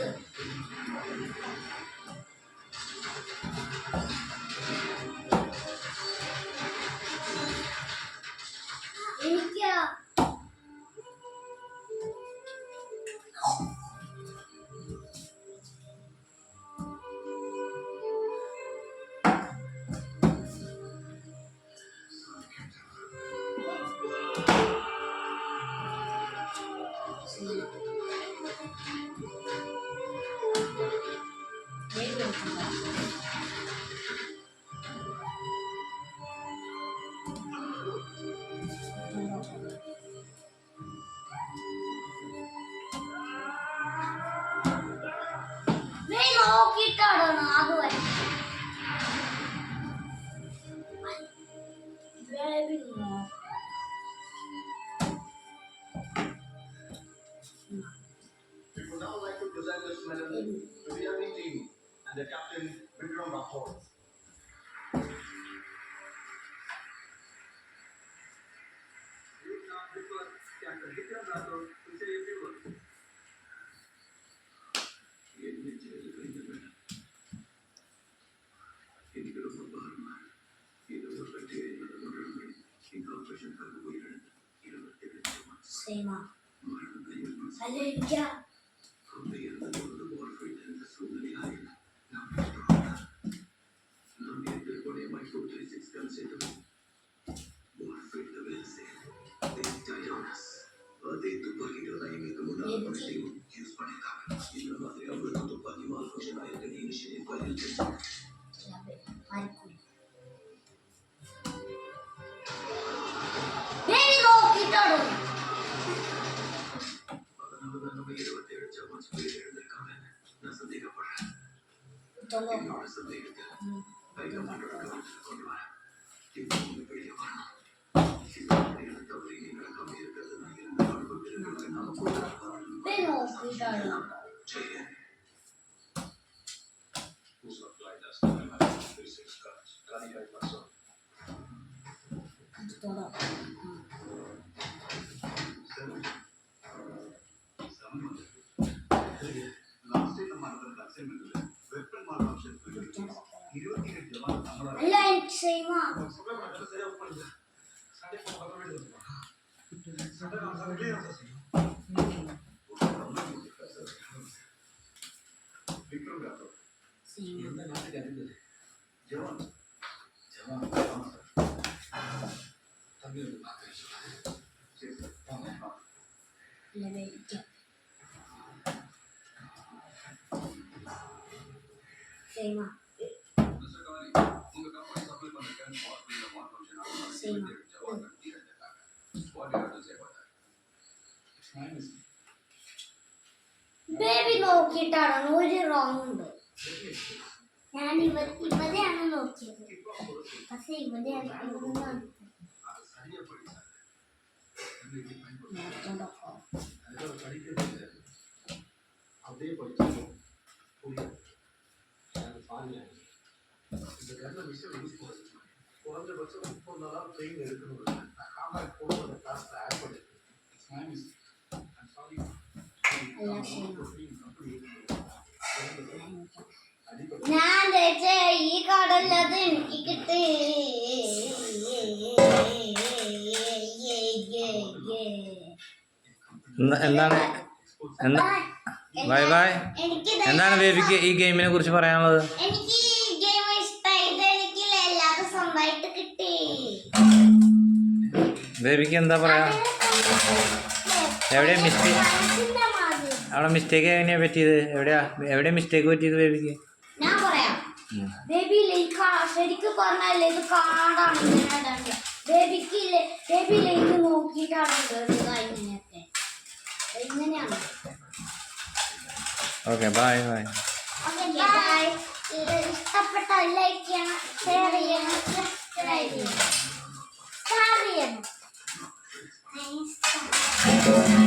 We would now like to present this medal to the Army team and the captain Vikram Rathod. You now request Captain Vikram Rathod to say a few words. Sema. Hallelujah. Baby നോക്കിയിട്ടാണ് ഒരു wrong ഉണ്ട്. ഞാൻ ഇവിടെയാണ് നോക്കിയത്, പക്ഷെ ഇവിടെയാണ് ഞാൻ ഈ കടലത് എനിക്ക് കിട്ടി. എന്താണ് ബൈ ബൈ. എന്താണ് ബേബിക്ക് ഈ ഗെയിമിനെ കുറിച്ച് പറയാനുള്ളത്? എനിക്ക് ഈ ഗെയിം ഇഷ്ടമായി. എനിക്ക് എല്ലാവർക്കും സ്വന്തമായിട്ട് കിട്ടി. ബേബിക്ക് എന്താ പറയാ? എവിടെയാ മിസ്റ്റേക്ക്? അവിടെ മിസ്റ്റേക്ക് എങ്ങനെയാ പറ്റിയത്? എവിടെയാ മിസ്റ്റേക്ക് പറ്റിയത് ബേബിക്ക്? ഞാൻ പറയാം. ബേബി ശരിക്കും പറഞ്ഞാൽ ഇത് കാടാണ്. ബേബി ലേക്ക് നോക്കിയിട്ടാണ് ഇങ്ങനെയൊക്കെ ഇങ്ങനെയാണ്. Okay bye bye. ഇഷ്ടപ്പെട്ട ലൈക്ക് ചെയ്യണം, ഷെയർ ചെയ്യണം, സബ്സ്ക്രൈബ് ചെയ്യണം.